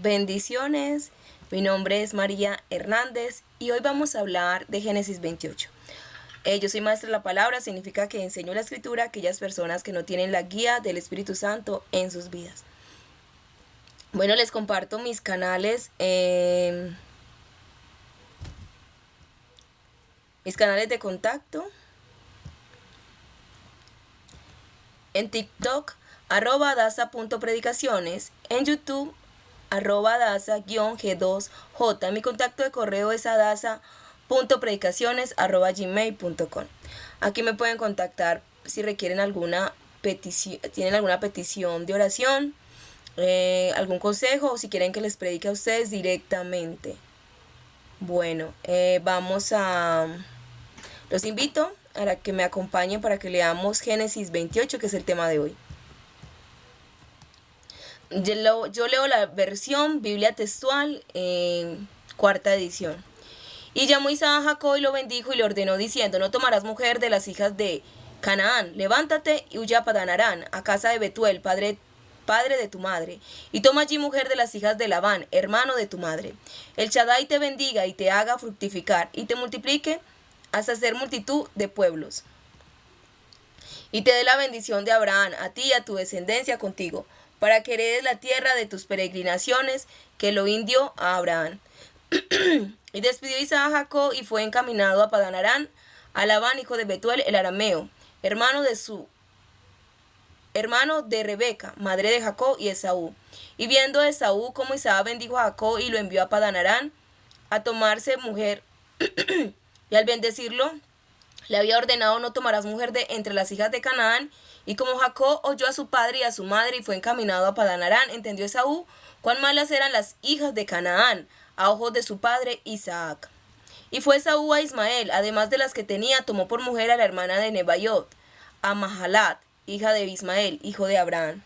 Bendiciones, mi nombre es María Hernández y hoy vamos a hablar de Génesis 28. Yo soy maestra de la palabra, significa que enseño la escritura a aquellas personas que no tienen la guía del Espíritu Santo en sus vidas. Bueno, les comparto mis canales, de contacto. En TikTok, @daza.predicaciones. En YouTube, @daza-g2j. Mi contacto de correo es daza.predicaciones@gmail.com. Aquí me pueden contactar si requieren tienen alguna petición de oración, algún consejo o si quieren que les predique a ustedes directamente. Bueno, los invito a que me acompañen para que leamos Génesis 28, que es el tema de hoy. Yo leo la versión Biblia textual, cuarta edición. Y llamó Isaac a Jacob y lo bendijo y le ordenó diciendo: no tomarás mujer de las hijas de Canaán, levántate y huye a Padán Aram, a casa de Betuel, padre de tu madre, y toma allí mujer de las hijas de Labán, hermano de tu madre. El Shaddai te bendiga y te haga fructificar y te multiplique hasta ser multitud de pueblos. Y te dé la bendición de Abraham, a ti y a tu descendencia contigo, para que heredes la tierra de tus peregrinaciones que Elohim dio a Abraham. Y despidió Isaac a Jacob y fue encaminado a Padán Aram, a Labán, hijo de Betuel el arameo, hermano de Rebeca, madre de Jacob y Esaú. Y viendo Esaú como Isaac bendijo a Jacob y lo envió a Padán Aram a tomarse mujer, y al bendecirlo, le había ordenado: no tomarás mujer de entre las hijas de Canaán. Y como Jacob oyó a su padre y a su madre y fue encaminado a Padán Aram, entendió Esaú cuán malas eran las hijas de Canaán a ojos de su padre Isaac. Y fue Esaú a Ismael, además de las que tenía, tomó por mujer a la hermana de Nebaiot, a Mahalat, hija de Ismael, hijo de Abraham.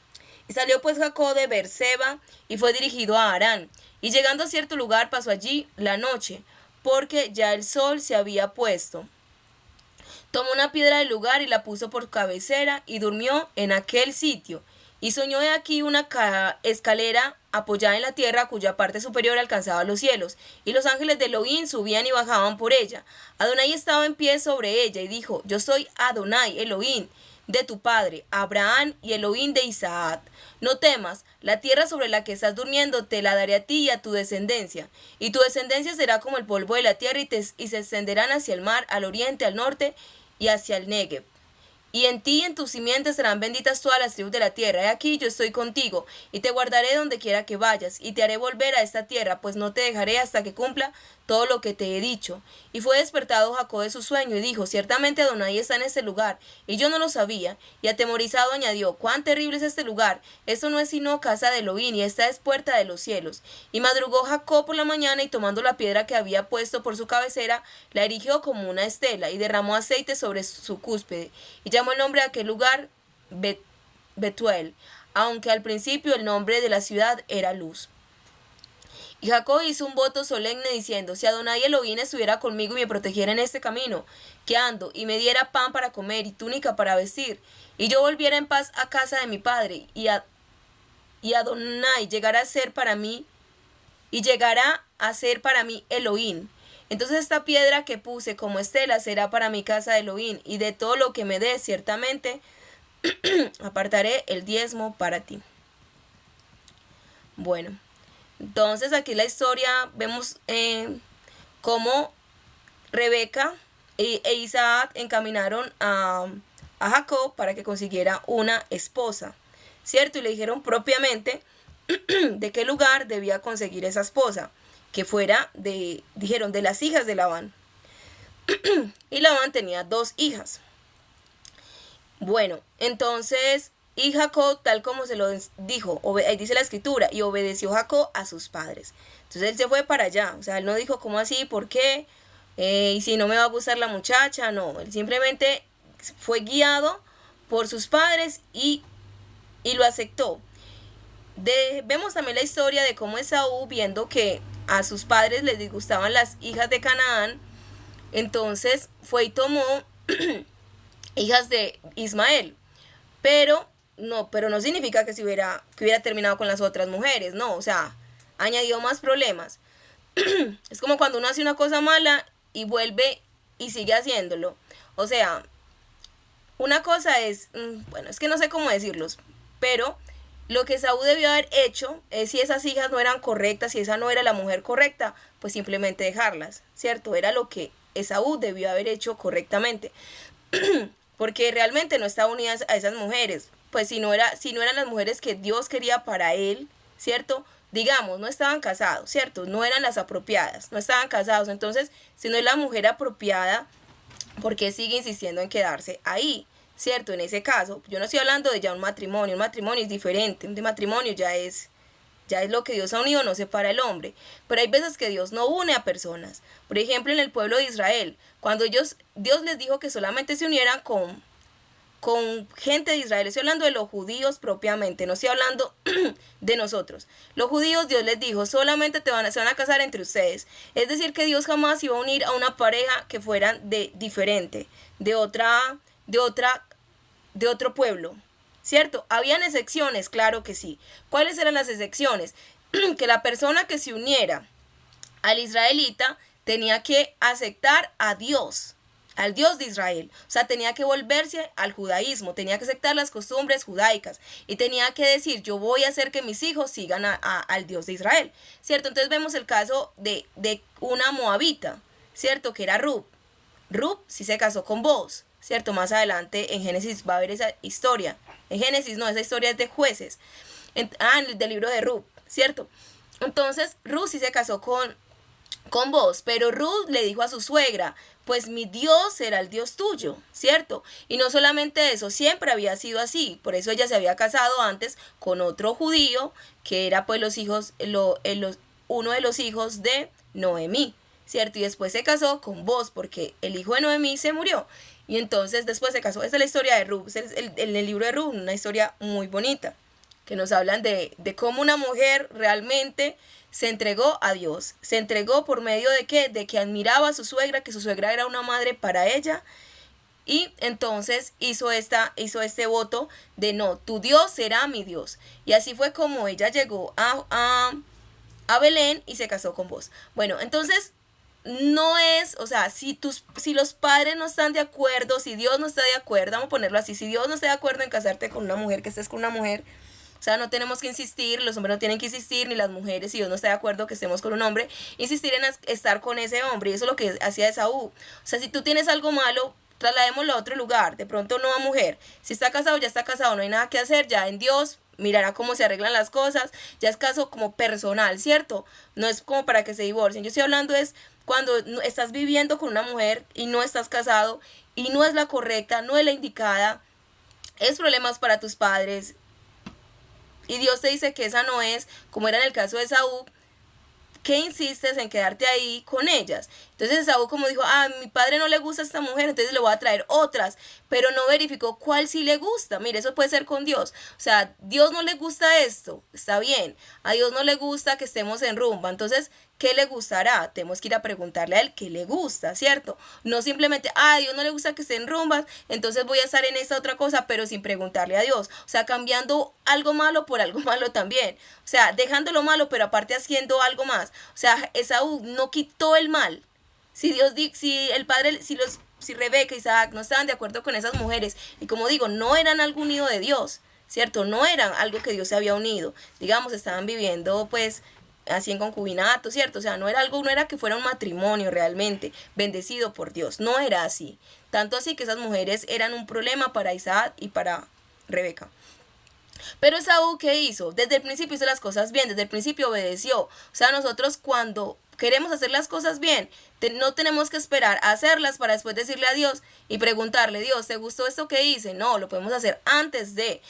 Y salió pues Jacob de Beerseba y fue dirigido a Harán. Y llegando a cierto lugar pasó allí la noche, porque ya el sol se había puesto. Tomó una piedra del lugar y la puso por cabecera y durmió en aquel sitio. Y soñó de aquí una escalera apoyada en la tierra cuya parte superior alcanzaba los cielos, y los ángeles de Elohim subían y bajaban por ella. Adonai estaba en pie sobre ella y dijo: yo soy Adonai, Elohim de tu padre Abraham y Elohim de Isaac. No temas, la tierra sobre la que estás durmiendo te la daré a ti y a tu descendencia, y tu descendencia será como el polvo de la tierra, y se extenderán hacia el mar, al oriente, al norte y hacia el Negev. Y en ti y en tus simientes serán benditas todas las tribus de la tierra. He aquí yo estoy contigo, y te guardaré donde quiera que vayas, y te haré volver a esta tierra, pues no te dejaré hasta que cumpla todo lo que te he dicho. Y fue despertado Jacob de su sueño, y dijo: ciertamente Adonai está en este lugar, y yo no lo sabía. Y atemorizado añadió: cuán terrible es este lugar, esto no es sino casa de Elohim, y esta es puerta de los cielos. Y madrugó Jacob por la mañana, y tomando la piedra que había puesto por su cabecera, la erigió como una estela, y derramó aceite sobre su cúspide, y llamó el nombre de aquel lugar Betuel, aunque al principio el nombre de la ciudad era Luz. Y Jacob hizo un voto solemne diciendo: si Adonai Elohim estuviera conmigo y me protegiera en este camino que ando, y me diera pan para comer y túnica para vestir, y yo volviera en paz a casa de mi padre, y Adonai llegará a ser para mí Elohim, entonces esta piedra que puse como estela será para mi casa de Elohim, y de todo lo que me des ciertamente apartaré el diezmo para ti. Bueno, entonces aquí la historia vemos cómo Rebeca e Isaac encaminaron a Jacob para que consiguiera una esposa, ¿cierto? Y le dijeron propiamente de qué lugar debía conseguir esa esposa, que fuera dijeron, de las hijas de Labán. Y Labán tenía 2 hijas. Bueno, entonces, y Jacob, tal como se lo dijo, ahí dice la escritura, y obedeció Jacob a sus padres. Entonces él se fue para allá, o sea, él no dijo: ¿cómo así? ¿Por qué? Y si no me va a gustar la muchacha, no, él simplemente fue guiado por sus padres y lo aceptó. Vemos también la historia de cómo Esaú, viendo que a sus padres les disgustaban las hijas de Canaán, entonces fue y tomó hijas de Ismael, pero no significa que hubiera terminado con las otras mujeres, no, o sea, añadió más problemas. Es como cuando uno hace una cosa mala y vuelve y sigue haciéndolo. O sea, una cosa es, bueno, es que no sé cómo decirlos, pero lo que Saúl debió haber hecho es, si esas hijas no eran correctas, si esa no era la mujer correcta, pues simplemente dejarlas, ¿cierto? Era lo que Esaú debió haber hecho correctamente. Porque realmente no estaba unida a esas mujeres. Pues si no eran las mujeres que Dios quería para él, ¿cierto? Digamos, no estaban casados, ¿cierto? No eran las apropiadas, no estaban casados. Entonces, si no es la mujer apropiada, ¿por qué sigue insistiendo en quedarse ahí? ¿Cierto? En ese caso, yo no estoy hablando de ya un matrimonio es diferente, un matrimonio ya es lo que Dios ha unido, no separa el hombre. Pero hay veces que Dios no une a personas. Por ejemplo, en el pueblo de Israel, cuando Dios les dijo que solamente se unieran con gente de Israel. Estoy hablando de los judíos propiamente, no estoy hablando de nosotros. Los judíos, Dios les dijo, solamente se van a casar entre ustedes. Es decir, que Dios jamás iba a unir a una pareja que fueran de diferente, de otro pueblo, ¿cierto? Habían excepciones, claro que sí. ¿Cuáles eran las excepciones? Que la persona que se uniera al israelita tenía que aceptar a Dios, al Dios de Israel. O sea, tenía que volverse al judaísmo, tenía que aceptar las costumbres judaicas y tenía que decir, yo voy a hacer que mis hijos sigan al Dios de Israel, ¿cierto? Entonces vemos el caso de una moabita, ¿cierto? Que era Rut. Rut sí se casó con Boaz, ¿cierto? Más adelante en Génesis va a haber esa historia. En Génesis no, esa historia es de Jueces. En el libro de Rut, ¿cierto? Entonces Rut sí se casó con Boaz, pero Ruth le dijo a su suegra, pues mi Dios será el Dios tuyo, ¿cierto? Y no solamente eso, siempre había sido así, por eso ella se había casado antes con otro judío, que era pues uno de los hijos de Noemí, ¿cierto? Y después se casó con Boaz, porque el hijo de Noemí se murió, y entonces después se casó. Esta es la historia de Ruth, es el libro de Ruth, una historia muy bonita, que nos hablan de cómo una mujer realmente se entregó a Dios. Se entregó por medio de qué? De que admiraba a su suegra, que su suegra era una madre para ella. Y entonces hizo este voto de no, tu Dios será mi Dios. Y así fue como ella llegó a Belén y se casó con vos. Bueno, entonces no es, o sea, si los padres no están de acuerdo, si Dios no está de acuerdo, vamos a ponerlo así, si Dios no está de acuerdo en casarte con una mujer, que estés con una mujer, o sea, no tenemos que insistir, los hombres no tienen que insistir, ni las mujeres, si Dios no está de acuerdo que estemos con un hombre, insistir en estar con ese hombre. Y eso es lo que hacía Esaú. O sea, si tú tienes algo malo, trasladémoslo a otro lugar, de pronto no a mujer. Si está casado, ya está casado, no hay nada que hacer, ya en Dios mirará cómo se arreglan las cosas, ya es caso como personal, ¿cierto? No es como para que se divorcien. Yo estoy hablando es cuando estás viviendo con una mujer y no estás casado y no es la correcta, no es la indicada, es problemas para tus padres. Y Dios te dice que esa no es, como era en el caso de Saúl, ¿qué insistes en quedarte ahí con ellas? Entonces Esaú como dijo, a mi padre no le gusta esta mujer, entonces le voy a traer otras, pero no verificó cuál sí le gusta. Mire, eso puede ser con Dios. O sea, Dios no le gusta esto, está bien. A Dios no le gusta que estemos en rumba, entonces, ¿qué le gustará? Tenemos que ir a preguntarle a él qué le gusta, ¿cierto? No simplemente, a Dios no le gusta que estén rumbas, entonces voy a estar en esta otra cosa, pero sin preguntarle a Dios. O sea, cambiando algo malo por algo malo también. O sea, dejando lo malo, pero aparte haciendo algo más. O sea, Esaú no quitó el mal. Si el padre, si Rebeca y Isaac no estaban de acuerdo con esas mujeres, y como digo, no eran algo unido de Dios, ¿cierto? No eran algo que Dios se había unido. Digamos, estaban viviendo pues así en concubinato, ¿cierto? O sea, no era que fuera un matrimonio realmente bendecido por Dios, no era así. Tanto así que esas mujeres eran un problema para Isaac y para Rebeca. Pero Esaú, ¿qué hizo? Desde el principio hizo las cosas bien, desde el principio obedeció. O sea, nosotros cuando queremos hacer las cosas bien, no tenemos que esperar a hacerlas para después decirle a Dios y preguntarle, Dios, ¿te gustó esto que hice? No, lo podemos hacer antes de.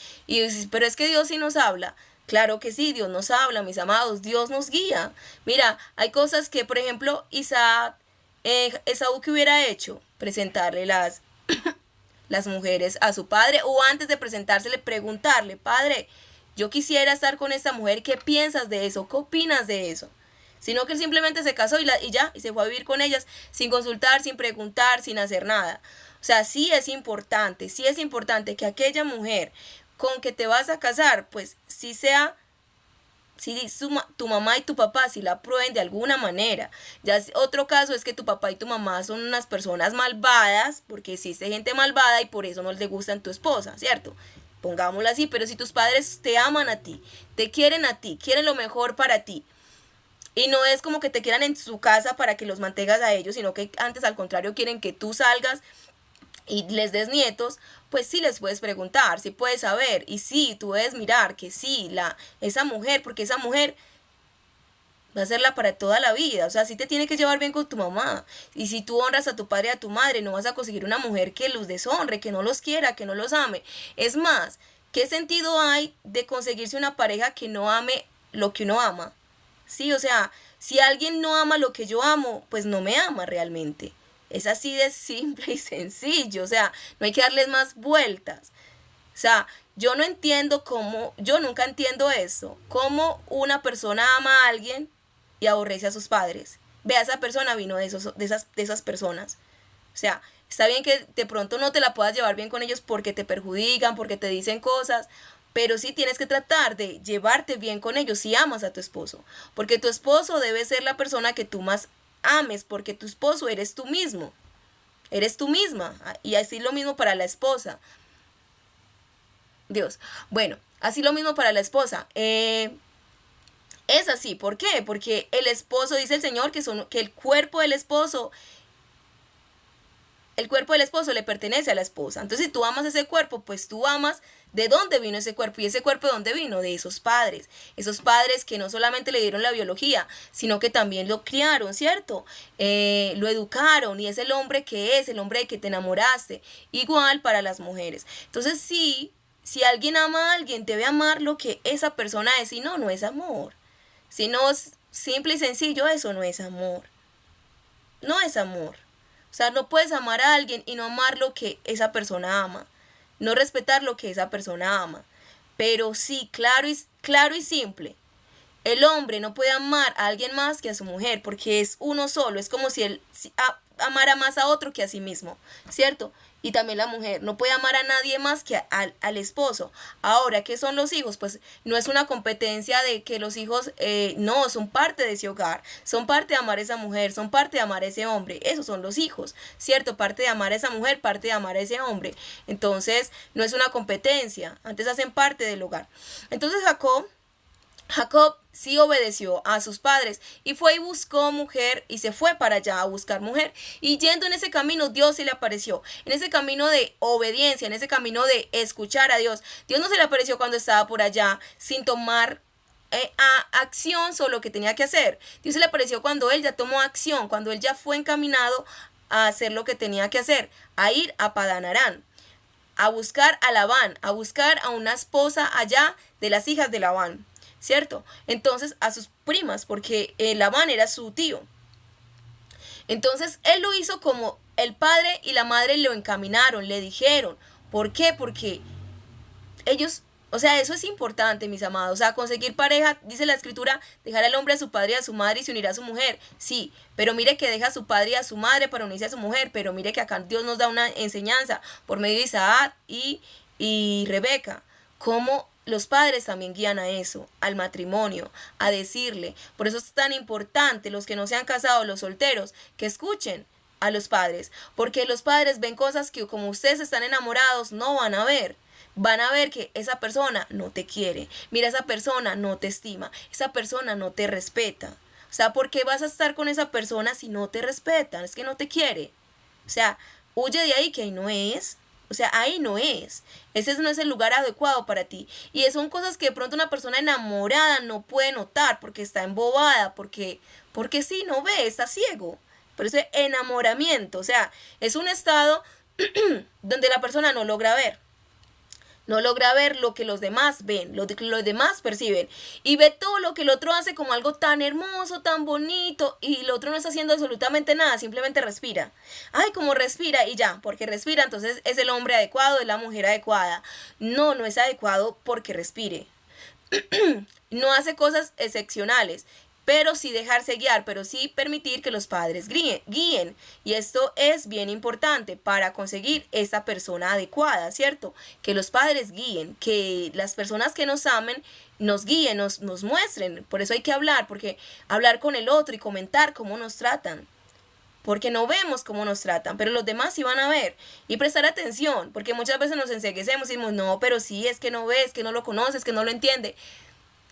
Pero es que Dios sí nos habla. Claro que sí, Dios nos habla, mis amados, Dios nos guía. Mira, hay cosas que, por ejemplo, Esaú, ¿qué hubiera hecho? Presentarle las mujeres a su padre, o antes de presentársele preguntarle, padre, yo quisiera estar con esta mujer, ¿qué piensas de eso? ¿Qué opinas de eso? Sino que él simplemente se casó y se fue a vivir con ellas sin consultar, sin preguntar, sin hacer nada. O sea, sí es importante que aquella mujer con que te vas a casar, pues sí sea si tu mamá y tu papá si la aprueben de alguna manera. Ya otro caso es que tu papá y tu mamá son unas personas malvadas, porque existe gente malvada y por eso no les gustan tu esposa, ¿cierto? Pongámoslo así, pero si tus padres te aman a ti, quieren lo mejor para ti, y no es como que te quieran en su casa para que los mantengas a ellos, sino que antes al contrario quieren que tú salgas y les des nietos, pues sí les puedes preguntar, sí puedes saber, y sí, tú debes mirar que sí, esa mujer, porque esa mujer va a serla para toda la vida, o sea, sí te tiene que llevar bien con tu mamá, y si tú honras a tu padre y a tu madre, no vas a conseguir una mujer que los deshonre, que no los quiera, que no los ame. Es más, ¿qué sentido hay de conseguirse una pareja que no ame lo que uno ama? Sí, o sea, si alguien no ama lo que yo amo, pues no me ama realmente. Es así de simple y sencillo, o sea, no hay que darles más vueltas. O sea, yo no entiendo yo nunca entiendo eso, cómo una persona ama a alguien y aborrece a sus padres. Vea, esa persona vino de esas personas. O sea, está bien que de pronto no te la puedas llevar bien con ellos porque te perjudican, porque te dicen cosas, pero sí tienes que tratar de llevarte bien con ellos si amas a tu esposo, porque tu esposo debe ser la persona que tú más ames, porque tu esposo eres tú mismo, eres tú misma, y así lo mismo para la esposa. Dios, bueno, así lo mismo para la esposa. Es así, ¿por qué? Porque el esposo, dice el Señor, que el cuerpo del esposo le pertenece a la esposa. Entonces, si tú amas ese cuerpo, pues tú amas de dónde vino ese cuerpo. ¿Y ese cuerpo de dónde vino? De esos padres. Esos padres que no solamente le dieron la biología, sino que también lo criaron, ¿cierto? Lo educaron y es el hombre que es, el hombre de que te enamoraste. Igual para las mujeres. Entonces, sí, si alguien ama a alguien, debe amar lo que esa persona es. Si no, no es amor. Si no, simple y sencillo, eso no es amor. No es amor. O sea, no puedes amar a alguien y no amar lo que esa persona ama. No respetar lo que esa persona ama. Pero sí, claro y simple. El hombre no puede amar a alguien más que a su mujer, porque es uno solo. Es como si él amara más a otro que a sí mismo, ¿cierto? Y también la mujer no puede amar a nadie más que al esposo. Ahora, ¿qué son los hijos? Pues no es una competencia de que los hijos no, son parte de ese hogar, son parte de amar a esa mujer, son parte de amar a ese hombre. Esos son los hijos, ¿cierto? Parte de amar a esa mujer, parte de amar a ese hombre. Entonces, no es una competencia, antes hacen parte del hogar. Entonces, Jacob sí obedeció a sus padres y fue y buscó mujer y se fue para allá a buscar mujer. Y yendo en ese camino, Dios se le apareció. En ese camino de obediencia, en ese camino de escuchar a Dios. Dios no se le apareció cuando estaba por allá sin tomar acción sobre lo que tenía que hacer. Dios se le apareció cuando él ya tomó acción, cuando él ya fue encaminado a hacer lo que tenía que hacer, a ir a Padán Aram, a buscar a Labán, a buscar a una esposa allá de las hijas de Labán. ¿Cierto? Entonces a sus primas, porque Labán era su tío. Entonces él lo hizo como el padre y la madre lo encaminaron, le dijeron. ¿Por qué? Porque ellos, o sea, eso es importante, mis amados. O sea, conseguir pareja, dice la escritura, dejar al hombre a su padre y a su madre y se unirá a su mujer. Sí, pero mire que deja a su padre y a su madre para unirse a su mujer. Pero mire que acá Dios nos da una enseñanza por medio de Isaac y Rebeca. Cómo los padres también guían a eso, al matrimonio, a decirle. Por eso es tan importante los que no se han casado, los solteros, que escuchen a los padres. Porque los padres ven cosas que como ustedes están enamorados no van a ver. Van a ver que esa persona no te quiere. Mira, esa persona no te estima. Esa persona no te respeta. O sea, ¿por qué vas a estar con esa persona si no te respeta? Es que no te quiere. O sea, huye de ahí que ahí no es. O sea, ahí no es. Ese no es el lugar adecuado para ti. Y son cosas que de pronto una persona enamorada no puede notar porque está embobada, porque sí, no ve, está ciego. Pero ese enamoramiento, o sea, es un estado donde la persona no logra ver. No logra ver lo que los demás ven, lo que los demás perciben. Y ve todo lo que el otro hace como algo tan hermoso, tan bonito. Y el otro no está haciendo absolutamente nada, simplemente respira. Ay, como respira y ya, porque respira, entonces es el hombre adecuado, es la mujer adecuada. No, no es adecuado porque respire. No hace cosas excepcionales. pero sí dejarse guiar, pero sí permitir que los padres guíen. Y esto es bien importante para conseguir esa persona adecuada, ¿cierto? Que los padres guíen, que las personas que nos amen nos guíen, nos muestren. Por eso hay que hablar, porque hablar con el otro y comentar cómo nos tratan. Porque no vemos cómo nos tratan, pero los demás sí van a ver. Y prestar atención, porque muchas veces nos enceguecemos y decimos, no, pero sí, es que no ves, que no lo conoces, que no lo entiende.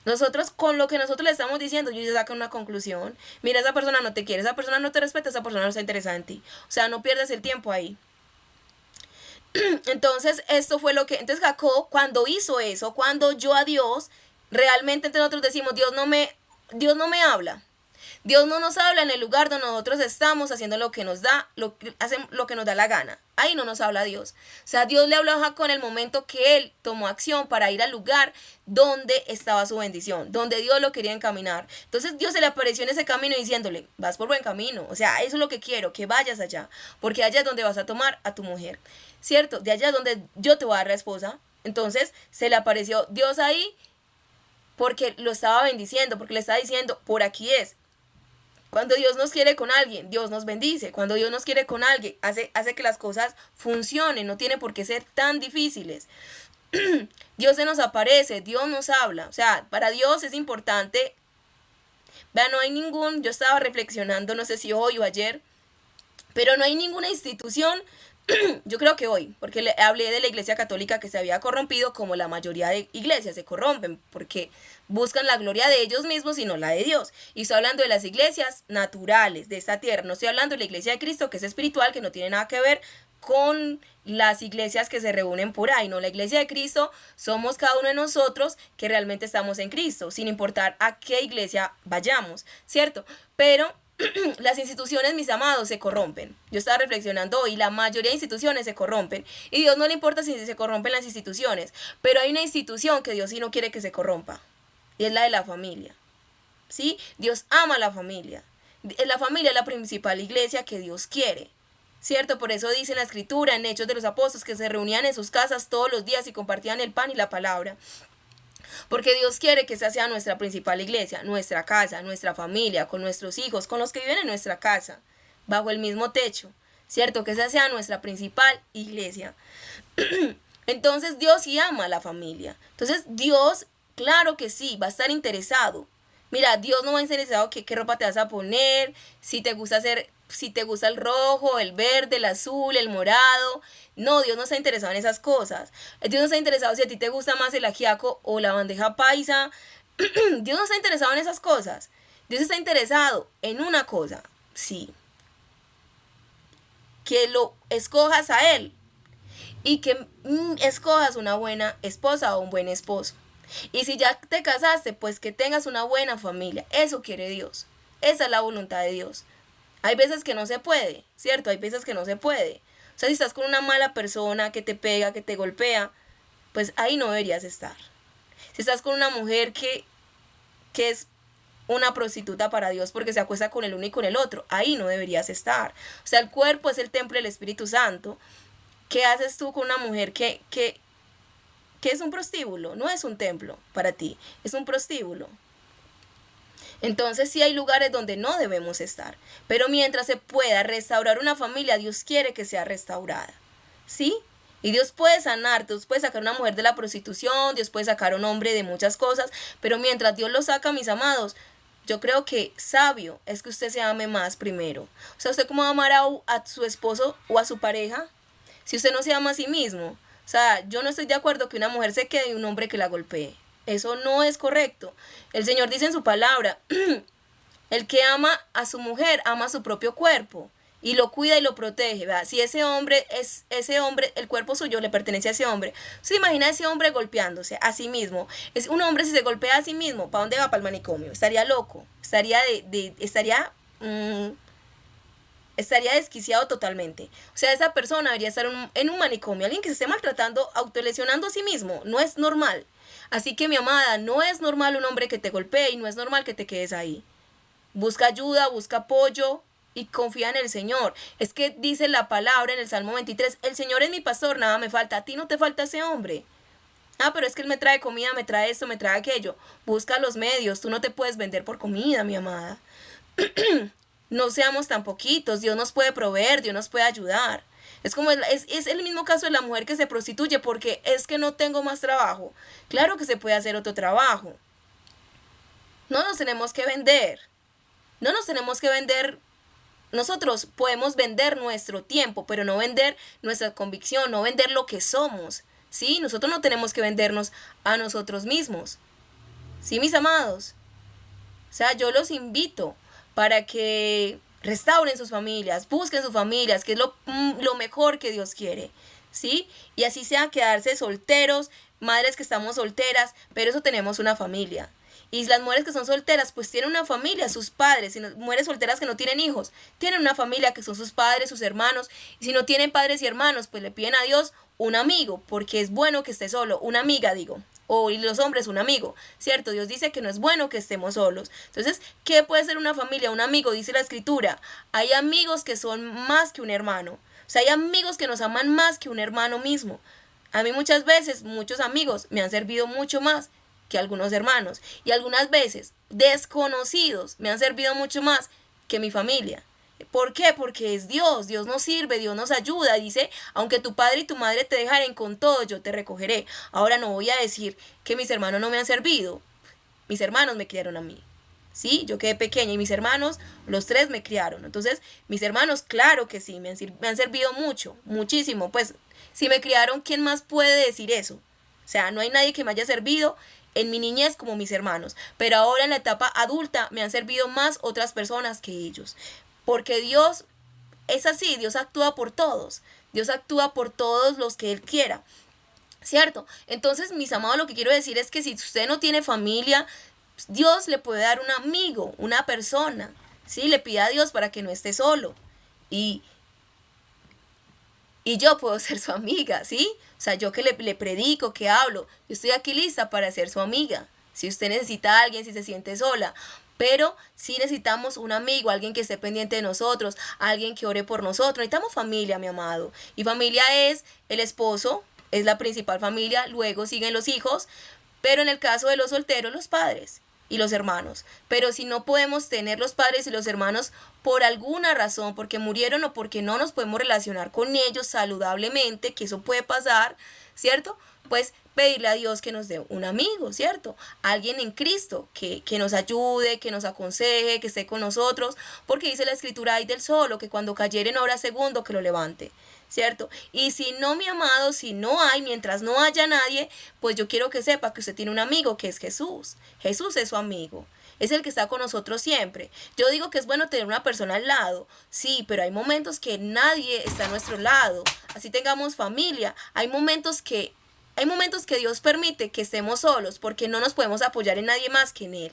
Nosotros, con lo que nosotros le estamos diciendo, ellos ya sacan una conclusión. Mira, esa persona no te quiere, esa persona no te respeta, esa persona no está interesada en ti. O sea, no pierdas el tiempo ahí. Entonces, esto fue lo que... Entonces, Jacob, cuando hizo eso, cuando oyó a Dios, realmente entre nosotros decimos, Dios no me habla. Dios no nos habla en el lugar donde nosotros estamos haciendo lo que nos da, hacen lo que nos da la gana. Ahí no nos habla Dios. O sea, Dios le habló a Jacob en el momento que él tomó acción para ir al lugar donde estaba su bendición, donde Dios lo quería encaminar. Entonces Dios se le apareció en ese camino diciéndole, vas por buen camino. O sea, eso es lo que quiero, que vayas allá, porque allá es donde vas a tomar a tu mujer, ¿cierto? De allá es donde yo te voy a dar la esposa. Entonces se le apareció Dios ahí porque lo estaba bendiciendo, porque le estaba diciendo, por aquí es. Cuando Dios nos quiere con alguien, Dios nos bendice. Cuando Dios nos quiere con alguien, hace que las cosas funcionen. No tiene por qué ser tan difíciles. Dios se nos aparece, Dios nos habla. O sea, para Dios es importante. Vean, no hay yo estaba reflexionando, no sé si hoy o ayer, pero no hay ninguna institución, yo creo que hoy, porque le hablé de la Iglesia Católica que se había corrompido, como la mayoría de iglesias se corrompen, porque buscan la gloria de ellos mismos y no la de Dios. Y estoy hablando de las iglesias naturales de esta tierra, no estoy hablando de la Iglesia de Cristo, que es espiritual, que no tiene nada que ver con las iglesias que se reúnen por ahí, no, la Iglesia de Cristo somos cada uno de nosotros que realmente estamos en Cristo, sin importar a qué iglesia vayamos, ¿cierto? Pero las instituciones, mis amados, se corrompen. Yo estaba reflexionando hoy, la mayoría de instituciones se corrompen. Y a Dios no le importa si se corrompen las instituciones, pero hay una institución que Dios sí no quiere que se corrompa, y es la de la familia. ¿Sí? Dios ama a la familia. La familia es la principal iglesia que Dios quiere, ¿cierto? Por eso dice la Escritura, en Hechos de los Apóstoles, que se reunían en sus casas todos los días y compartían el pan y la palabra. Porque Dios quiere que esa sea nuestra principal iglesia, nuestra casa, nuestra familia, con nuestros hijos, con los que viven en nuestra casa, bajo el mismo techo, ¿cierto? Que esa sea nuestra principal iglesia. Entonces Dios sí ama a la familia. Entonces Dios, claro que sí, va a estar interesado. Mira, Dios no va a estar interesado qué ropa te vas a poner, si te gusta el rojo, el verde, el azul, el morado. No, Dios no está interesado en esas cosas. Dios no está interesado si a ti te gusta más el ajiaco o la bandeja paisa. Dios no está interesado en esas cosas. Dios está interesado en una cosa, sí. Que lo escojas a Él y que escojas una buena esposa o un buen esposo. Y si ya te casaste, pues que tengas una buena familia. Eso quiere Dios. Esa es la voluntad de Dios. Hay veces que no se puede, ¿cierto? Hay veces que no se puede. O sea, si estás con una mala persona que te pega, que te golpea, pues ahí no deberías estar. Si estás con una mujer que es una prostituta para Dios porque se acuesta con el uno y con el otro, ahí no deberías estar. O sea, el cuerpo es el templo del Espíritu Santo. ¿Qué haces tú con una mujer que es un prostíbulo? No es un templo para ti, es un prostíbulo. Entonces sí hay lugares donde no debemos estar, pero mientras se pueda restaurar una familia, Dios quiere que sea restaurada, ¿sí? Y Dios puede sanar, Dios puede sacar a una mujer de la prostitución, Dios puede sacar a un hombre de muchas cosas, pero mientras Dios lo saca, mis amados, yo creo que sabio es que usted se ame más primero. O sea, ¿usted cómo va a amar a su esposo o a su pareja si usted no se ama a sí mismo? O sea, yo no estoy de acuerdo que una mujer se quede y un hombre que la golpee. Eso no es correcto. El Señor dice en su palabra, el que ama a su mujer ama a su propio cuerpo y lo cuida y lo protege, ¿verdad? Si ese hombre, el cuerpo suyo le pertenece a ese hombre. ¿Se imagina a ese hombre golpeándose a sí mismo? Es un hombre, si se golpea a sí mismo, ¿para dónde va? Para el manicomio. Estaría loco, estaría desquiciado totalmente. O sea, esa persona debería estar en un manicomio. Alguien que se esté maltratando, autolesionando a sí mismo. No es normal. Así que, mi amada, no es normal un hombre que te golpee y no es normal que te quedes ahí. Busca ayuda, busca apoyo y confía en el Señor. Es que dice la palabra en el Salmo 23, el Señor es mi pastor, nada me falta. A ti no te falta ese hombre. Ah, pero es que él me trae comida, me trae esto, me trae aquello. Busca los medios, tú no te puedes vender por comida, mi amada. No seamos tan poquitos, Dios nos puede proveer, Dios nos puede ayudar. Es como es el mismo caso de la mujer que se prostituye porque es que no tengo más trabajo. Claro que se puede hacer otro trabajo. No nos tenemos que vender. No nos tenemos que vender. Nosotros podemos vender nuestro tiempo, pero no vender nuestra convicción, no vender lo que somos. ¿Sí? Nosotros no tenemos que vendernos a nosotros mismos. ¿Sí, mis amados? O sea, yo los invito para que restauren sus familias, busquen sus familias, que es lo mejor que Dios quiere, ¿sí? Y así sea quedarse solteros, madres que estamos solteras, pero eso tenemos una familia. Y las mujeres que son solteras, pues tienen una familia, sus padres. Y mujeres solteras que no tienen hijos, tienen una familia que son sus padres, sus hermanos. Y si no tienen padres y hermanos, pues le piden a Dios un amigo, porque es bueno que esté solo, una amiga, digo. O y los hombres un amigo, ¿cierto? Dios dice que no es bueno que estemos solos. Entonces, ¿qué puede ser una familia? Un amigo, dice la Escritura. Hay amigos que son más que un hermano. O sea, hay amigos que nos aman más que un hermano mismo. A mí muchas veces, muchos amigos me han servido mucho más que algunos hermanos. Y algunas veces, desconocidos, me han servido mucho más que mi familia. ¿Por qué? Porque es Dios, Dios nos sirve, Dios nos ayuda. Dice, aunque tu padre y tu madre te dejaren con todo, yo te recogeré. Ahora no voy a decir que mis hermanos no me han servido. Mis hermanos me criaron a mí. Sí, yo quedé pequeña y mis hermanos, los tres me criaron. Entonces, mis hermanos, claro que sí, me han servido mucho, muchísimo. Pues, si me criaron, ¿quién más puede decir eso? O sea, no hay nadie que me haya servido en mi niñez como mis hermanos, pero ahora en la etapa adulta me han servido más otras personas que ellos, porque Dios es así, Dios actúa por todos, Dios actúa por todos los que Él quiera, ¿cierto? Entonces, mis amados, lo que quiero decir es que si usted no tiene familia, Dios le puede dar un amigo, una persona, ¿sí? Le pide a Dios para que no esté solo, y yo puedo ser su amiga, ¿sí? O sea, yo que le predico, que hablo, yo estoy aquí lista para ser su amiga. Si usted necesita a alguien, si se siente sola. Pero sí necesitamos un amigo, alguien que esté pendiente de nosotros, alguien que ore por nosotros. Necesitamos familia, mi amado. Y familia es el esposo, es la principal familia, luego siguen los hijos, pero en el caso de los solteros, los padres y los hermanos. Pero si no podemos tener los padres y los hermanos por alguna razón, porque murieron o porque no nos podemos relacionar con ellos saludablemente, que eso puede pasar, ¿cierto? Pues pedirle a Dios que nos dé un amigo, ¿cierto? Alguien en Cristo que nos ayude, que nos aconseje, que esté con nosotros, porque dice la Escritura, hay del solo, que cuando cayere no habrá segundo que lo levante, ¿cierto? Y si no, mi amado, si no hay, mientras no haya nadie, pues yo quiero que sepa que usted tiene un amigo que es Jesús. Jesús es su amigo. Es el que está con nosotros siempre. Yo digo que es bueno tener una persona al lado, sí, pero hay momentos que nadie está a nuestro lado. Así tengamos familia. Hay momentos que Dios permite que estemos solos porque no nos podemos apoyar en nadie más que en Él.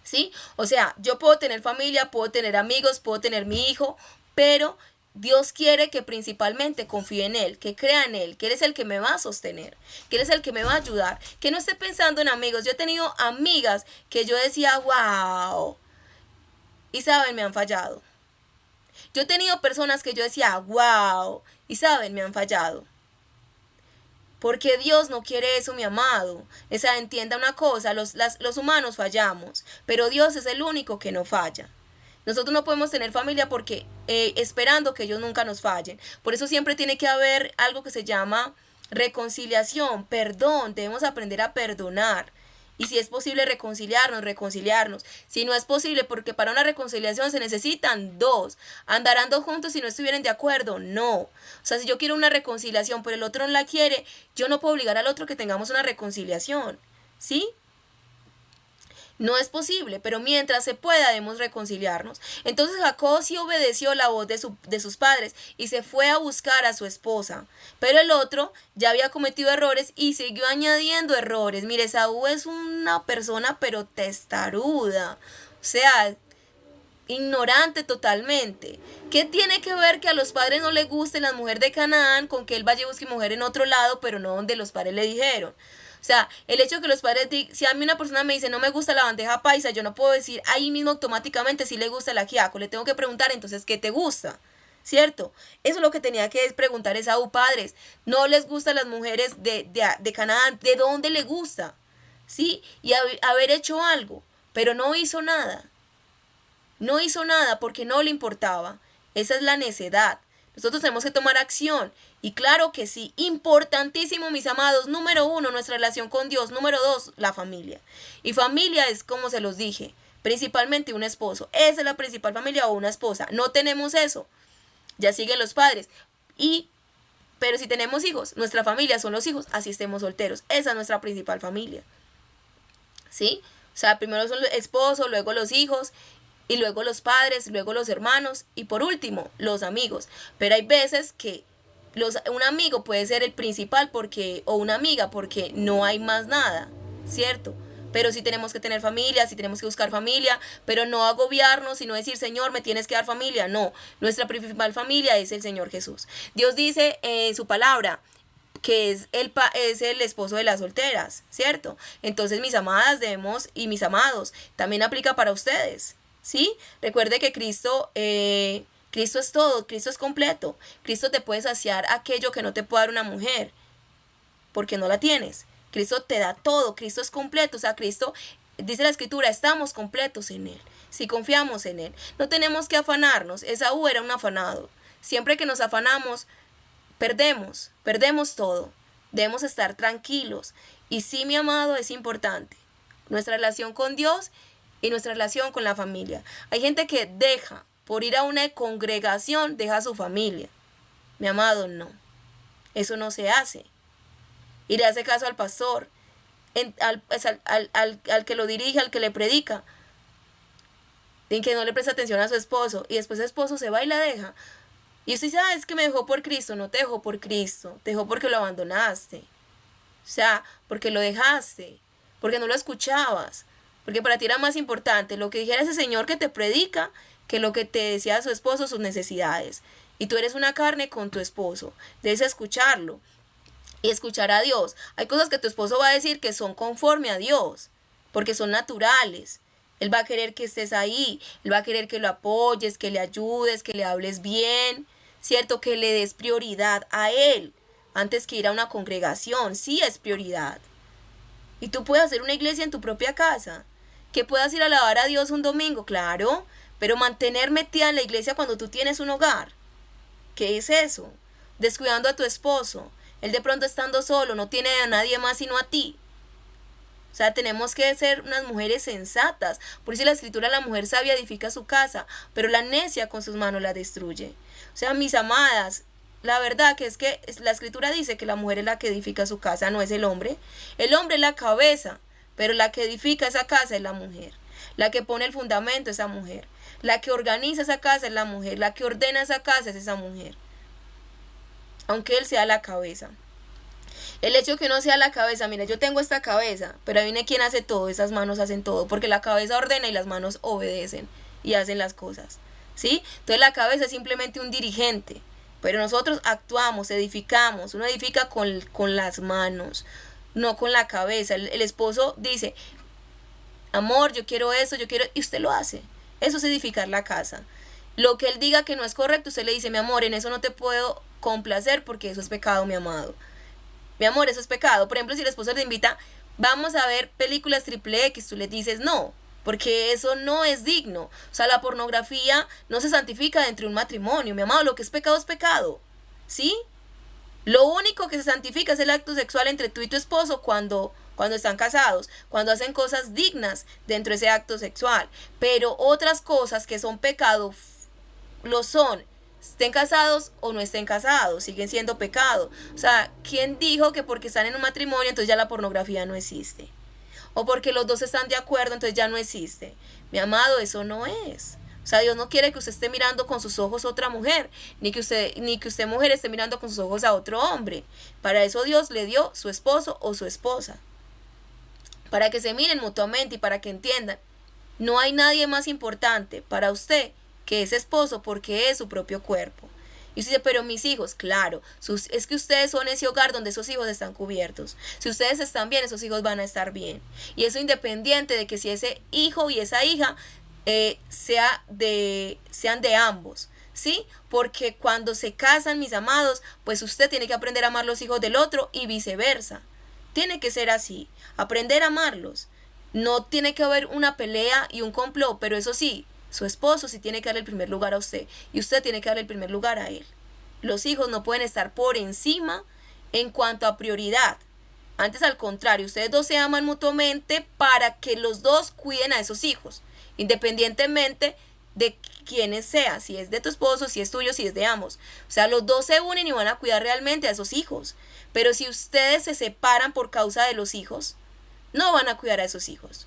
¿Sí? O sea, yo puedo tener familia, puedo tener amigos, puedo tener mi hijo, pero Dios quiere que principalmente confíe en Él, que crea en Él, que Él es el que me va a sostener, que Él es el que me va a ayudar, que no esté pensando en amigos. Yo he tenido amigas que yo decía, wow, y saben, me han fallado. Yo he tenido personas que yo decía, wow, y saben, me han fallado. Porque Dios no quiere eso, mi amado. O sea, entienda una cosa, los humanos fallamos, pero Dios es el único que no falla. Nosotros no podemos tener familia porque esperando que ellos nunca nos fallen. Por eso siempre tiene que haber algo que se llama reconciliación, perdón. Debemos aprender a perdonar. Y si es posible reconciliarnos. Si no es posible, porque para una reconciliación se necesitan dos. ¿Andarán dos juntos si no estuvieran de acuerdo? No. O sea, si yo quiero una reconciliación, pero el otro no la quiere, yo no puedo obligar al otro que tengamos una reconciliación. ¿Sí? No es posible, pero mientras se pueda debemos reconciliarnos. Entonces Jacob sí obedeció la voz de sus padres y se fue a buscar a su esposa. Pero el otro ya había cometido errores y siguió añadiendo errores. Mire, Esaú es una persona pero testaruda. O sea, ignorante totalmente. ¿Qué tiene que ver que a los padres no les guste la mujer de Canaán con que él vaya y busque mujer en otro lado, pero no donde los padres le dijeron? O sea, el hecho de que los padres, si a mí una persona me dice no me gusta la bandeja paisa, yo no puedo decir ahí mismo automáticamente si le gusta el ajiaco. Le tengo que preguntar entonces, ¿qué te gusta? ¿cierto? Eso es lo que tenía que preguntar Esaú. Padres, ¿no les gustan las mujeres de Canaán? ¿De dónde le gusta? ¿Sí? Y haber hecho algo, pero no hizo nada. No hizo nada porque no le importaba. Esa es la necedad. Nosotros tenemos que tomar acción. Y claro que sí, importantísimo, mis amados. Número 1, nuestra relación con Dios. Número 2, la familia. Y familia es como se los dije, principalmente un esposo. Esa es la principal familia, o una esposa. No tenemos eso. Ya siguen los padres. Pero si tenemos hijos, nuestra familia son los hijos, así estemos solteros. Esa es nuestra principal familia. ¿Sí? O sea, primero son el esposo, luego los hijos, y luego los padres, luego los hermanos, y por último, los amigos. Pero hay veces que un amigo puede ser el principal o una amiga porque no hay más nada, ¿cierto? Pero sí tenemos que tener familia, sí tenemos que buscar familia, pero no agobiarnos y no decir, Señor, me tienes que dar familia. No, nuestra principal familia es el Señor Jesús. Dios dice en su palabra que es el esposo de las solteras, ¿cierto? Entonces, mis amadas y mis amados, también aplica para ustedes, ¿sí? Recuerde que Cristo es todo, Cristo es completo. Cristo te puede saciar aquello que no te puede dar una mujer, porque no la tienes. Cristo te da todo, Cristo es completo. O sea, Cristo, dice la Escritura, estamos completos en Él, si confiamos en Él. No tenemos que afanarnos. Esaú era un afanado. Siempre que nos afanamos, perdemos todo. Debemos estar tranquilos. Y sí, mi amado, es importante nuestra relación con Dios y nuestra relación con la familia. Hay gente que por ir a una congregación, deja a su familia. Mi amado, no. Eso no se hace. Y le hace caso al pastor, al que lo dirige, al que le predica, en que no le presta atención a su esposo, y después el esposo se va y la deja. Y usted dice, es que me dejó por Cristo. No te dejó por Cristo, te dejó porque lo abandonaste. O sea, porque lo dejaste, porque no lo escuchabas, porque para ti era más importante lo que dijera ese señor que te predica que lo que te decía su esposo, sus necesidades. Y tú eres una carne con tu esposo, debes escucharlo y escuchar a Dios. Hay cosas que tu esposo va a decir que son conforme a Dios, porque son naturales. Él va a querer que estés ahí, él va a querer que lo apoyes, que le ayudes, que le hables bien, ¿cierto? Que le des prioridad a él antes que ir a una congregación. Sí es prioridad. Y tú puedes hacer una iglesia en tu propia casa, que puedas ir a alabar a Dios un domingo, claro, pero mantener metida en la iglesia cuando tú tienes un hogar. ¿Qué es eso? Descuidando a tu esposo. Él de pronto estando solo, no tiene a nadie más sino a ti. O sea, tenemos que ser unas mujeres sensatas. Por eso la Escritura, la mujer sabia edifica su casa, pero la necia con sus manos la destruye. O sea, mis amadas, la verdad que es que la Escritura dice que la mujer es la que edifica su casa, no es el hombre. El hombre es la cabeza, pero la que edifica esa casa es la mujer. La que pone el fundamento es esa mujer. La que organiza esa casa es la mujer. La que ordena esa casa es esa mujer. Aunque él sea la cabeza. El hecho de que uno sea la cabeza, mira, yo tengo esta cabeza, pero ahí viene quien hace todo, esas manos hacen todo, porque la cabeza ordena y las manos obedecen y hacen las cosas, ¿sí? Entonces la cabeza es simplemente un dirigente, pero nosotros actuamos, edificamos, uno edifica con las manos, no con la cabeza. El esposo dice, amor, yo quiero eso, y usted lo hace. Eso es edificar la casa. Lo que él diga que no es correcto, usted le dice, mi amor, en eso no te puedo complacer porque eso es pecado, mi amado. Mi amor, eso es pecado. Por ejemplo, si el esposo te invita, vamos a ver películas triple X, tú le dices no, porque eso no es digno. O sea, la pornografía no se santifica dentro de un matrimonio, mi amado. Lo que es pecado, ¿sí? Lo único que se santifica es el acto sexual entre tú y tu esposo cuando están casados, cuando hacen cosas dignas dentro de ese acto sexual. Pero otras cosas que son pecado, lo son, estén casados o no estén casados, siguen siendo pecado. O sea, ¿quién dijo que porque están en un matrimonio entonces ya la pornografía no existe? O porque los dos están de acuerdo entonces ya no existe. Mi amado, eso no es. O sea, Dios no quiere que usted esté mirando con sus ojos a otra mujer, ni que usted mujer esté mirando con sus ojos a otro hombre. Para eso Dios le dio su esposo o su esposa. Para que se miren mutuamente y para que entiendan. No hay nadie más importante para usted que ese esposo, porque es su propio cuerpo. Y usted dice, pero mis hijos, claro, es que ustedes son ese hogar donde esos hijos están cubiertos. Si ustedes están bien, esos hijos van a estar bien. Y eso independiente de que si ese hijo y esa hija sean de ambos. ¿sí? Porque cuando se casan, mis amados, pues usted tiene que aprender a amar los hijos del otro y viceversa. Tiene que ser así, aprender a amarlos. No tiene que haber una pelea y un complot, pero eso sí, su esposo sí tiene que darle el primer lugar a usted y usted tiene que darle el primer lugar a él. Los hijos no pueden estar por encima en cuanto a prioridad. Antes, al contrario, ustedes dos se aman mutuamente para que los dos cuiden a esos hijos, independientemente de quiénes sea, si es de tu esposo, si es tuyo, si es de ambos. O sea, los dos se unen y van a cuidar realmente a esos hijos. Pero si ustedes se separan por causa de los hijos, no van a cuidar a esos hijos.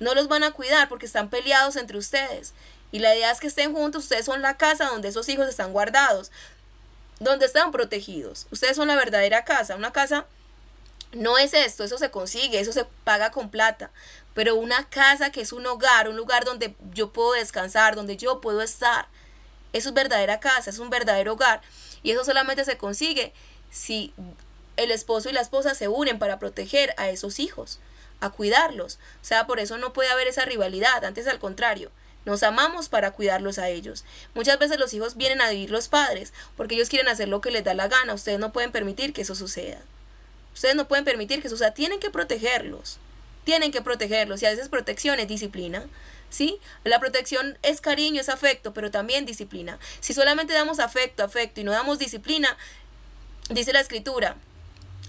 No los van a cuidar porque están peleados entre ustedes. Y la idea es que estén juntos, ustedes son la casa donde esos hijos están guardados, donde están protegidos. Ustedes son la verdadera casa. Una casa no es esto, eso se consigue, eso se paga con plata. Pero una casa que es un hogar, un lugar donde yo puedo descansar, donde yo puedo estar, eso es verdadera casa, es un verdadero hogar. Y eso solamente se consigue si el esposo y la esposa se unen para proteger a esos hijos, a cuidarlos. O sea, por eso no puede haber esa rivalidad, antes al contrario. Nos amamos para cuidarlos a ellos. Muchas veces los hijos vienen a vivir los padres porque ellos quieren hacer lo que les da la gana. Ustedes no pueden permitir que eso suceda. Ustedes no pueden permitir que eso suceda. Tienen que protegerlos. Tienen que protegerlos. Y a veces protección es disciplina. ¿Sí? La protección es cariño, es afecto, pero también disciplina. Si solamente damos afecto y no damos disciplina, dice la escritura,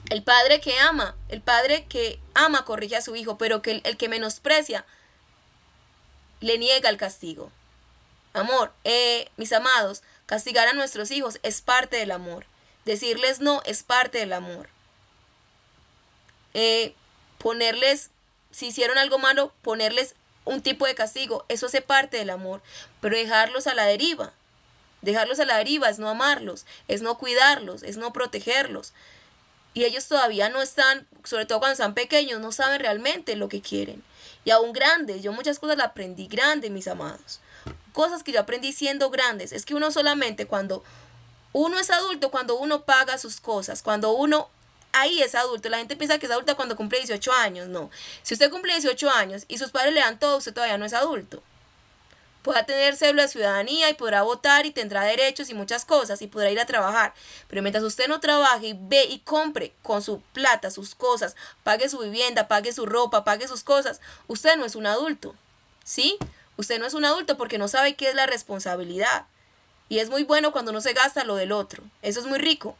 el padre que ama corrige a su hijo, pero que el que menosprecia le niega el castigo. Amor, mis amados, castigar a nuestros hijos es parte del amor. Decirles no es parte del amor. Ponerles, si hicieron algo malo, ponerles un tipo de castigo, eso hace parte del amor. Pero dejarlos a la deriva es no amarlos, es no cuidarlos, es no protegerlos. Y ellos todavía no están, sobre todo cuando están pequeños, no saben realmente lo que quieren. Y aún grandes, yo muchas cosas las aprendí grandes, mis amados. Cosas que yo aprendí siendo grandes. Es que uno solamente cuando uno es adulto, cuando uno paga sus cosas, cuando uno ahí es adulto. La gente piensa que es adulta cuando cumple 18 años. No. Si usted cumple 18 años y sus padres le dan todo, usted todavía no es adulto. Podrá tener cédula de ciudadanía y podrá votar y tendrá derechos y muchas cosas y podrá ir a trabajar. Pero mientras usted no trabaje y ve y compre con su plata sus cosas, pague su vivienda, pague su ropa, pague sus cosas, usted no es un adulto. ¿Sí? Usted no es un adulto porque no sabe qué es la responsabilidad. Y es muy bueno cuando no se gasta lo del otro. Eso es muy rico.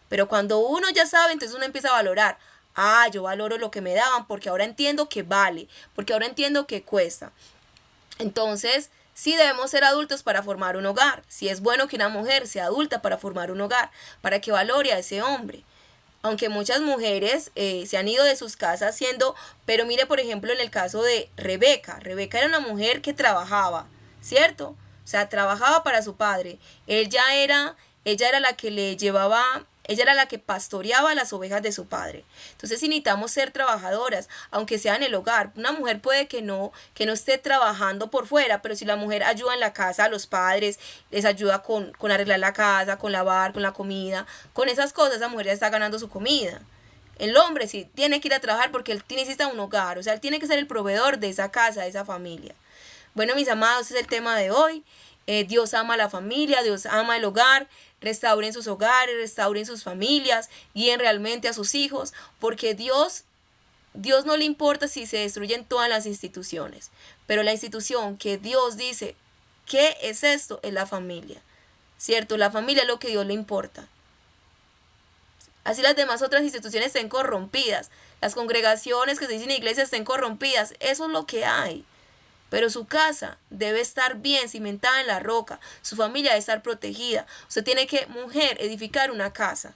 Pero cuando uno ya sabe, entonces uno empieza a valorar. Ah, yo valoro lo que me daban porque ahora entiendo que vale, porque ahora entiendo que cuesta. Entonces, sí debemos ser adultos para formar un hogar. Sí es bueno que una mujer sea adulta para formar un hogar, para que valore a ese hombre. Aunque muchas mujeres se han ido de sus casas siendo, pero mire por ejemplo en el caso de Rebeca. Rebeca era una mujer que trabajaba, ¿cierto? O sea, trabajaba para su padre. Ella era la que le llevaba, ella era la que pastoreaba las ovejas de su padre. Entonces sí necesitamos ser trabajadoras, aunque sea en el hogar. Una mujer puede que no esté trabajando por fuera, pero si la mujer ayuda en la casa a los padres, les ayuda con arreglar la casa, con lavar, con la comida, con esas cosas, esa mujer ya está ganando su comida. El hombre sí tiene que ir a trabajar porque él necesita un hogar, o sea, él tiene que ser el proveedor de esa casa, de esa familia. Bueno, mis amados, ese es el tema de hoy. Dios ama a la familia, Dios ama el hogar. Restauren sus hogares, restauren sus familias, guíen realmente a sus hijos, porque Dios no le importa si se destruyen todas las instituciones, pero la institución que Dios dice, ¿qué es esto? Es la familia, ¿cierto? La familia es lo que a Dios le importa. Así las demás otras instituciones estén corrompidas, las congregaciones que se dicen iglesias estén corrompidas, eso es lo que hay. Pero su casa debe estar bien cimentada en la roca. Su familia debe estar protegida. Usted tiene que, mujer, edificar una casa.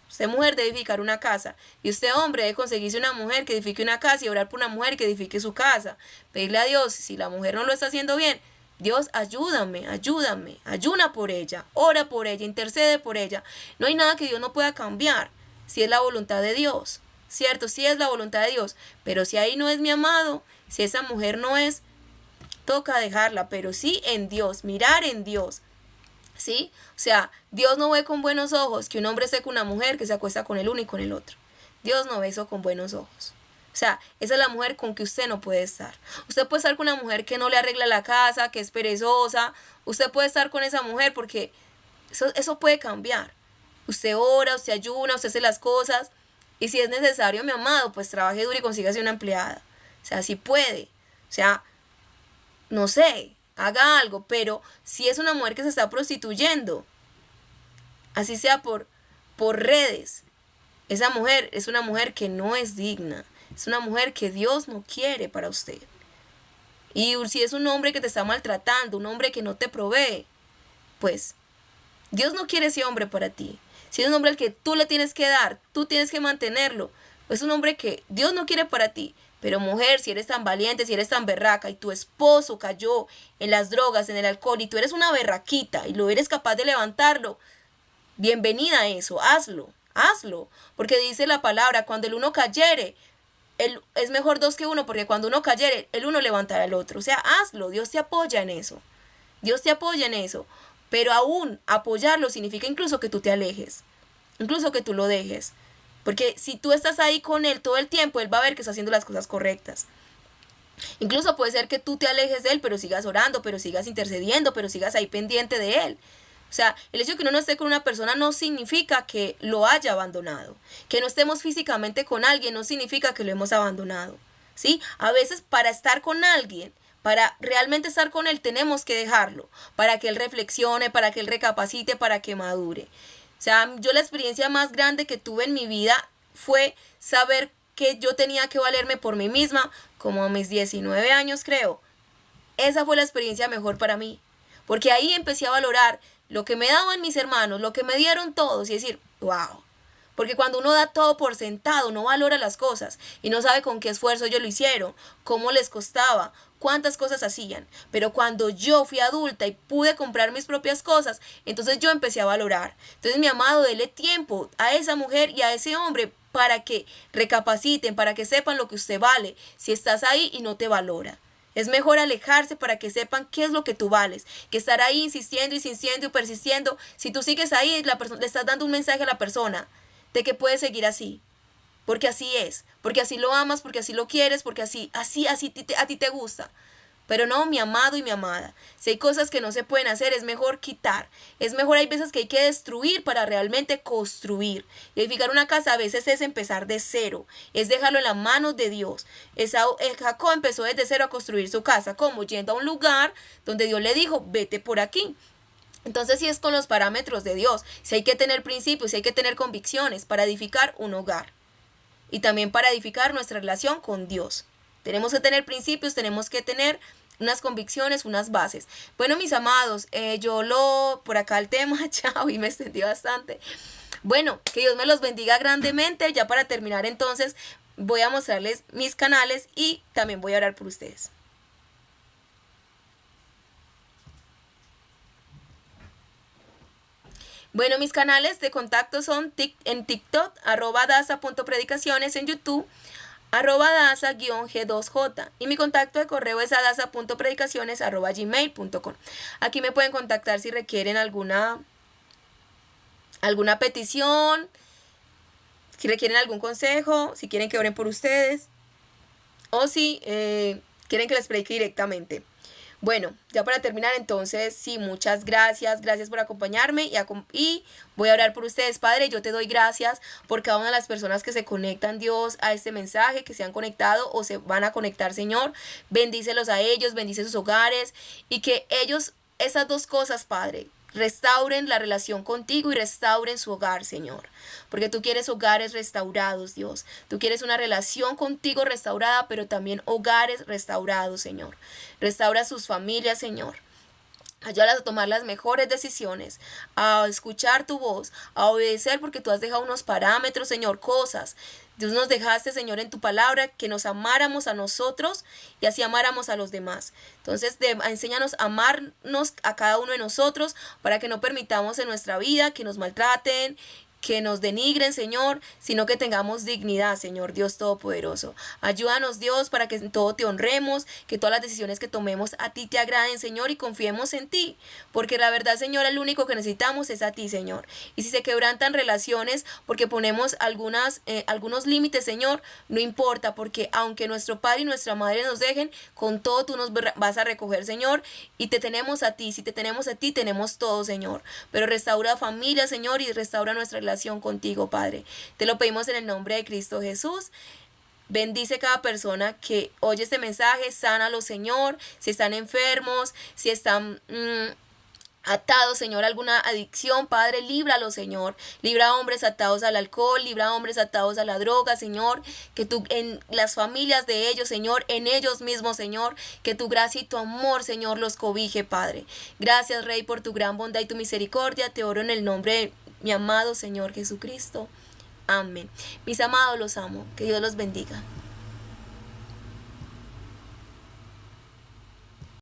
Usted, mujer, debe edificar una casa. Y usted, hombre, debe conseguirse una mujer que edifique una casa y orar por una mujer que edifique su casa. Pedirle a Dios, si la mujer no lo está haciendo bien, Dios, ayúdame, ayuna por ella, ora por ella, intercede por ella. No hay nada que Dios no pueda cambiar, si es la voluntad de Dios, ¿cierto? Si es la voluntad de Dios. Pero si ahí no es mi amado, si esa mujer no es, toca dejarla, pero sí en Dios, mirar en Dios, ¿sí? O sea, Dios no ve con buenos ojos que un hombre esté con una mujer que se acuesta con el uno y con el otro. Dios no ve eso con buenos ojos. O sea, esa es la mujer con que usted no puede estar. Usted puede estar con una mujer que no le arregla la casa, que es perezosa. Usted puede estar con esa mujer porque eso puede cambiar. Usted ora, usted ayuna, usted hace las cosas. Y si es necesario, mi amado, pues trabaje duro y consígase una empleada. O sea, si puede. O sea, no sé, haga algo. Pero si es una mujer que se está prostituyendo, así sea por redes, esa mujer es una mujer que no es digna. Es una mujer que Dios no quiere para usted. Y si es un hombre que te está maltratando, un hombre que no te provee, pues Dios no quiere ese hombre para ti. Si es un hombre al que tú le tienes que dar, tú tienes que mantenerlo, es un hombre que Dios no quiere para ti. Pero mujer, si eres tan valiente, si eres tan berraca y tu esposo cayó en las drogas, en el alcohol y tú eres una berraquita y lo eres capaz de levantarlo, bienvenida a eso, hazlo, hazlo. Porque dice la palabra, cuando el uno cayere, es mejor dos que uno, porque cuando uno cayere, el uno levantará al otro. O sea, hazlo, Dios te apoya en eso. Dios te apoya en eso. Pero aún apoyarlo significa incluso que tú te alejes, incluso que tú lo dejes. Porque si tú estás ahí con él todo el tiempo, él va a ver que está haciendo las cosas correctas. Incluso puede ser que tú te alejes de él, pero sigas orando, pero sigas intercediendo, pero sigas ahí pendiente de él. O sea, el hecho de que uno no esté con una persona no significa que lo haya abandonado. Que no estemos físicamente con alguien no significa que lo hemos abandonado. ¿Sí? A veces para estar con alguien, para realmente estar con él, tenemos que dejarlo. Para que él reflexione, para que él recapacite, para que madure. O sea, yo la experiencia más grande que tuve en mi vida fue saber que yo tenía que valerme por mí misma, como a mis 19 años creo. Esa fue la experiencia mejor para mí. Porque ahí empecé a valorar lo que me daban mis hermanos, lo que me dieron todos y decir, wow. Porque cuando uno da todo por sentado, no valora las cosas y no sabe con qué esfuerzo ellos lo hicieron, cómo les costaba, cuántas cosas hacían. Pero cuando yo fui adulta y pude comprar mis propias cosas, entonces yo empecé a valorar. Entonces, mi amado, dele tiempo a esa mujer y a ese hombre para que recapaciten, para que sepan lo que usted vale, si estás ahí y no te valora. Es mejor alejarse para que sepan qué es lo que tú vales, que estar ahí insistiendo, insistiendo y persistiendo. Si tú sigues ahí, le estás dando un mensaje a la persona de que puede seguir así, porque así es, porque así lo amas, porque así lo quieres, porque así a ti te gusta. Pero no, mi amado y mi amada, si hay cosas que no se pueden hacer, es mejor quitar. Es mejor, hay veces que hay que destruir para realmente construir. Y edificar una casa a veces es empezar de cero, es dejarlo en las manos de Dios. Jacob empezó desde cero a construir su casa, como yendo a un lugar donde Dios le dijo, vete por aquí. Entonces, si es con los parámetros de Dios, si hay que tener principios, si hay que tener convicciones para edificar un hogar y también para edificar nuestra relación con Dios. Tenemos que tener principios, tenemos que tener unas convicciones, unas bases. Bueno, mis amados, por acá el tema, chao, y me extendí bastante. Bueno, que Dios me los bendiga grandemente. Ya para terminar, entonces, voy a mostrarles mis canales y también voy a orar por ustedes. Bueno, mis canales de contacto son en TikTok, @daza.predicaciones, en YouTube, @daza-g2j. Y mi contacto de correo es daza.predicaciones@gmail.com. Aquí me pueden contactar si requieren alguna petición, si requieren algún consejo, si quieren que oren por ustedes o si quieren que les predique directamente. Bueno, ya para terminar, entonces, sí, muchas gracias por acompañarme y voy a orar por ustedes. Padre, yo te doy gracias por cada una de las personas que se conectan, Dios, a este mensaje, que se han conectado o se van a conectar, Señor. Bendícelos a ellos, bendice sus hogares y que ellos, esas dos cosas, Padre, restauren la relación contigo y restauren su hogar, Señor. Porque tú quieres hogares restaurados, Dios. Tú quieres una relación contigo restaurada, pero también hogares restaurados, Señor. Restaura sus familias, Señor. Ayúdalas a tomar las mejores decisiones, a escuchar tu voz, a obedecer, porque tú has dejado unos parámetros, Señor, cosas. Dios, nos dejaste, Señor, en tu palabra, que nos amáramos a nosotros y así amáramos a los demás. Entonces, enséñanos a amarnos a cada uno de nosotros para que no permitamos en nuestra vida que nos maltraten, que nos denigren, Señor, sino que tengamos dignidad, Señor Dios Todopoderoso. Ayúdanos, Dios, para que en todo te honremos, que todas las decisiones que tomemos a ti te agraden, Señor, y confiemos en ti, porque la verdad, Señor, el único que necesitamos es a ti, Señor. Y si se quebrantan relaciones porque ponemos algunos límites, Señor, no importa, porque aunque nuestro padre y nuestra madre nos dejen, con todo tú nos vas a recoger, Señor, y te tenemos a ti. Si te tenemos a ti, tenemos todo, Señor. Pero restaura familia, Señor, y restaura nuestra relación contigo, Padre. Te lo pedimos en el nombre de Cristo Jesús. Bendice cada persona que oye este mensaje, sánalo, Señor. Si están enfermos, si están atados, Señor, a alguna adicción, Padre, líbralo, Señor. Libra a hombres atados al alcohol, libra a hombres atados a la droga, Señor. Que tú, en las familias de ellos, Señor, en ellos mismos, Señor, que tu gracia y tu amor, Señor, los cobije, Padre. Gracias, Rey, por tu gran bondad y tu misericordia. Te oro en el nombre de mi amado Señor Jesucristo. Amén. Mis amados, los amo. Que Dios los bendiga.